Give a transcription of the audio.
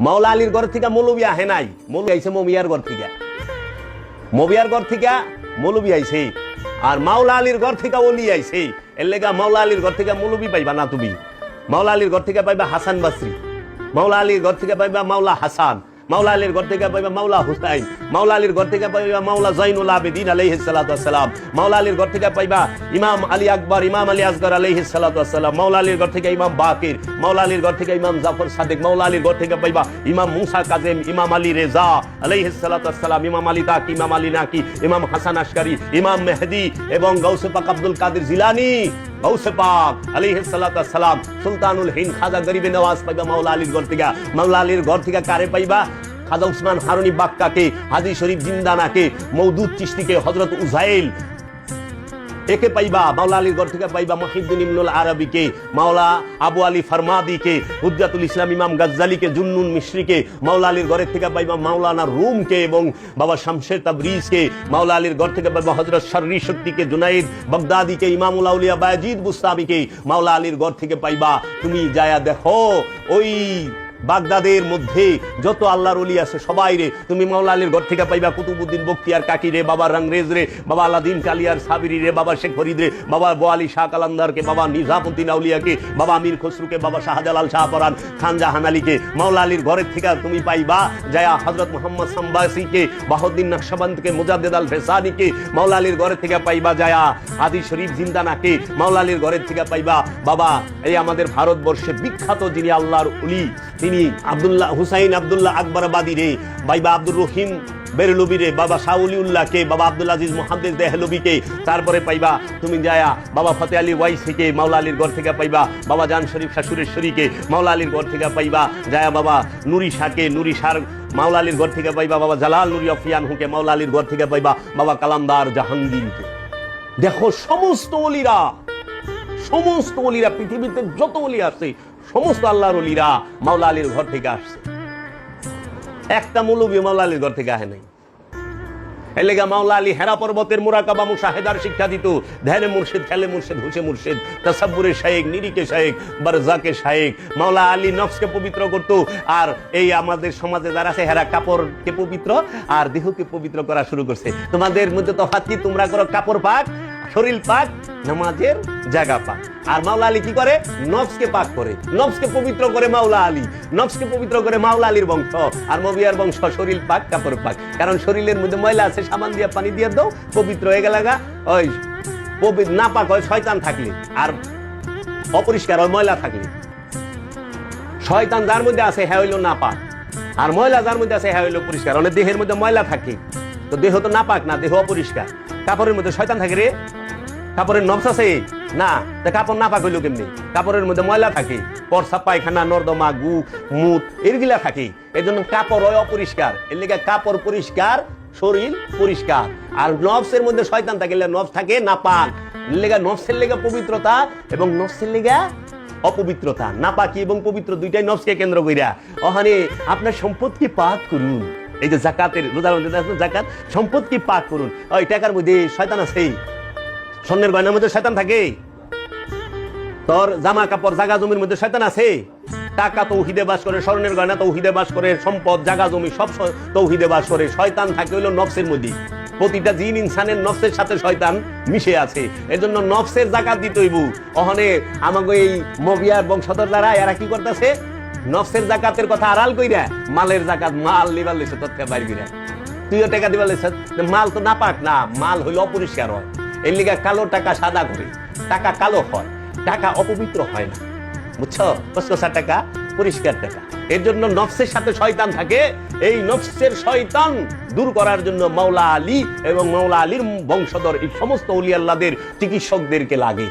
মাওলা আলীর ঘর থেকে মৌলবী আহে নাই, মৌলবী আইছে মমিয়ার ঘর থেকে, মবিয়ার ঘর থেকে মৌলবী আইছে, আর মাওলা আলীর ঘর থেকে ওলি আইছে। এর লেগা মাওলা আলীর ঘর থেকে মৌলবী পাইবা না তুমি। মাওলা আলীর ঘর থেকে পাইবা হাসান বাসরি, মাওলা আলীর ঘর থেকে পাইবা মাওলা হাসান, মাওলা আলীর ঘর থেকে পাইবা মাওলা হুসাইন, মাওলা আলীর ঘর থেকে পাইবা মাওলা জাইনুল আবেদিন আলাইহিস সালাতু ওয়াস সালাম, মাওলা আলীর ঘর থেকে পাইবা ইমাম আলী আকবর, ইমাম আলী আসগর আলাইহিস সালাতু ওয়াস সালাম, মাওলা আলীর ঘর থেকে ইমাম বাকির, মাওলা আলীর ঘর থেকে ইমাম জাফর সাদিক, মাওলা আলীর ঘর থেকে পাইবা ইমাম মুসা কাজেম, ইমাম আলী রেজা আলাইহিস সালাতু ওয়াস সালাম, ইমাম আলী তাকি, ইমাম আলী নাকি, ইমাম হাসান আশকারি, ইমাম মেহদি এবং গাউসে পাক আব্দুল কাদের জিলানী, গাউসে পাক আলাইহিস সালাতু ওয়াস সালাম, সুলতানুল হিন্দ খাজা গরিবে নওয়াজ পাইবা মাওলা আলীর ঘর থেকে। মাওলা আলীর ঘর থেকে কারে পাইবা? খাজা উসমান হারুনি বাক্কাকে, হাজি শরীফ জিন্দানাকে, মওদুদ চিশতিকে, হযরত উজাইল একে পাইবা। মাওলা আলীর ঘর থেকে পাইবা মুহিউদ্দিন ইবনুল আরাবিকে, মাওলা আবু আলী ফরমাদিকে, হুজ্জাতুল ইসলাম ইমাম গাজ্জালিকে, জুন্নুন মিশরিকে। মাওলা আলীর ঘরের থেকে পাইবা মাওলানা রুমকে এবং বাবা শামসের তাবরিজকে। মাওলা আলীর ঘর থেকে পাইবা হযরত শররি শক্তিকে, জুনাইদ বাগদাদিকে, ইমামুল আউলিয়া বায়েজিদ বুস্তামিকে। মাওলা আলীর ঘর থেকে পাইবা, তুমি যায়া দেখো ওই বাগদাদের মধ্যে যত আল্লাহর ওলি আছে সবাই রে তুমি মাওলা আলীর ঘর থেকে পাইবা। কুতুবউদ্দিন বখতিয়ার কাকি রে, বাবা রংরেজ রে, বাবা আলাদিন কালিয়ার সাবিরি রে, বাবা শেখ ফরিদ রে, বাবা বোয়ালি শাহ কালান্দারকে, বাবা নিজামউদ্দিন আউলিয়াকে, বাবা আমির খসরুকে, বাবা শাহজালাল শাহপরান, খান জাহান আলীকে। মাওলা আলীর ঘরের থেকে তুমি পাইবা যায়া হযরত মুহাম্মদ সাম্বাসিকে, বাহাউদ্দিন নকশবন্দকে, মুজাদ্দিদ আল ফেসানিকে। মাওলা আলীর ঘরের থেকে পাইবা যায়া হাজি শরীফ জিন্দানাকে। মাওলা আলীর ঘরের থেকে পাইবা বাবা এই আমাদের ভারতবর্ষে বিখ্যাত যিনি আল্লাহর ওলি, তিনি আব্দুল্লাহ হুসাইন আব্দুল্লাহ আকবরাবাদী রে, বাইবা আব্দুর রহিম বেরলবি রে, বাবা শাউলিউল্লাহকে, বাবা আব্দুল আজিজ মুহাদ্দিস দেহলবিকে। তারপরে পাইবা তুমি যায়া বাবা ফতে আলী ওয়াইসিকে, মাওলা আলীর ঘর থেকে পাইবা বাবা জান শরীফ শাশুরেশ্বরীকে। মাওলা আলীর ঘর থেকে পাইবা যায়া বাবা নুরি শাহকে, নুরি শাহ মাওলা আলীর ঘর থেকে পাইবা বাবা জালাল নুরি অফিয়ানহুকে। মাওলা আলীর ঘর থেকে পাইবা বাবা কালামদার জাহাঙ্গীরকে। দেখো সমস্ত ওলিরা, সমস্ত ওলিরা, পৃথিবীতে যত ওলি আছে সমস্ত আল্লাহর ওলিরা মাওলা আলীর ঘর থেকে আসছে। একটা মৌলবী মাওলা আলীর ঘর থেকে আহে নাই। এর লেগা মাওলা আলী হেরা পর্বতের মুরাকাবা মুশাহেদার শিক্ষা দিত। ধ্যানে মুর্শিদ, খেলে মুর্শিদ, হুশে মুর্শিদ, তাসাব্বুরে শায়েখ, নিরিকে শায়েখ, বারজাকে শায়েখ। মাওলা আলী নফসকে পবিত্র করত। আর এই আমাদের সমাজে যারা আছে হেরা কাপড়কে পবিত্র আর দেহকে পবিত্র করা শুরু করছে। তোমাদের মধ্যে তফাৎ কি? তোমরা করো কাপড় পাক, শরীর পাক, নামাজের জায়গা পাক। আর মাওলা আলী কি করে? নফসকে পাক করে, নফসকে পবিত্র করে মাওলা আলী, নফসকে পবিত্র করে মাওলা আলীর বংশ। আর মবিয়ার বংশ শরীর পাক, কাপড় পাক। কারণ শরীরের মধ্যে ময়লা আছে, সাবান দিয়া পানি দিয়ে দাও, পবিত্র হয়ে গেল। ওই না পাক হয় শয়তান থাকলে, আর অপরিষ্কার হয় ময়লা থাকলে। শয়তান যার মধ্যে আছে হ্যাঁ হইল না পাক, আর ময়লা যার মধ্যে আছে হ্যাঁ হইল পরিষ্কার। মানে দেহের মধ্যে ময়লা থাকে তো দেহ তো না পাক না, দেহ অপরিষ্কার। কাপড়ের মধ্যে শয়তান থাকে রে, কাপড়ের নফস আছে না, কাপড় না পাক হইল কেমনি? কাপড়ের মধ্যে ময়লা থাকে, পরসাব পায়খানা, নর্দমা, গু, মুত এগুলা থাকে। এই জন্য কাপড় হয় অপরিষ্কার। এর লেগে কাপড় পরিষ্কার, শরীর পরিষ্কার। আর নফসের মধ্যে শয়তান থাকে, নফস থাকে না পাক। এর লেগে নফসের লেগে পবিত্রতা এবং নফসের লেগে অপবিত্রতা, নাপাকি এবং পবিত্র দুইটাই নফসকে কেন্দ্র কইরা। ওখানে আপনার সম্পদকে পাক করুন। এই যে যাকাতের রোজার মধ্যে যাকাত, সম্পদকে পাক করুন। ওই টাকার মধ্যে শয়তান আছে, স্বর্ণের গয়নার মধ্যে শয়তান থাকে, তোর জামা কাপড় জাগা জমির মধ্যে শয়তান আছে। টাকা তৌহিদে বাস করে, স্বর্ণের গয়না তৌহিদে বাস করে, সম্পদ জাগা জমি সব তৌহিদে বাস করে। শয়তান থাকে হইল নফসের মধ্যে। প্রতিটা জিন ইনসানের নফসের সাথে শয়তান মিশে আছে। এজন্য নফসের জাকাত দিতে হইব। ওখানে আমাকে এই মবিয়ার বংশধর যারা এরা কি করতেছে? নফসের জাকাতের কথা আড়াল কইরা মালের জাকাত, মাল নিবার লইছে তথ্য বাইর কইরা। তুইও টাকা দিবার লইছ, মাল তো না পাক না, মাল হইল অপরিষ্কার হয়। এর লিগা কালো টাকা সাদা করে, টাকা কালো হয়, টাকা অপবিত্র হয় না। বুঝছো? কসকসা টাকা পরিষ্কার টাকা। এর জন্য নফসের সাথে শয়তান থাকে। এই নফসের শয়তান দূর করার জন্য মাওলা আলী এবং মাওলা আলীর বংশধর এই সমস্ত ওলি আল্লাহদের চিকিৎসকদেরকে লাগে।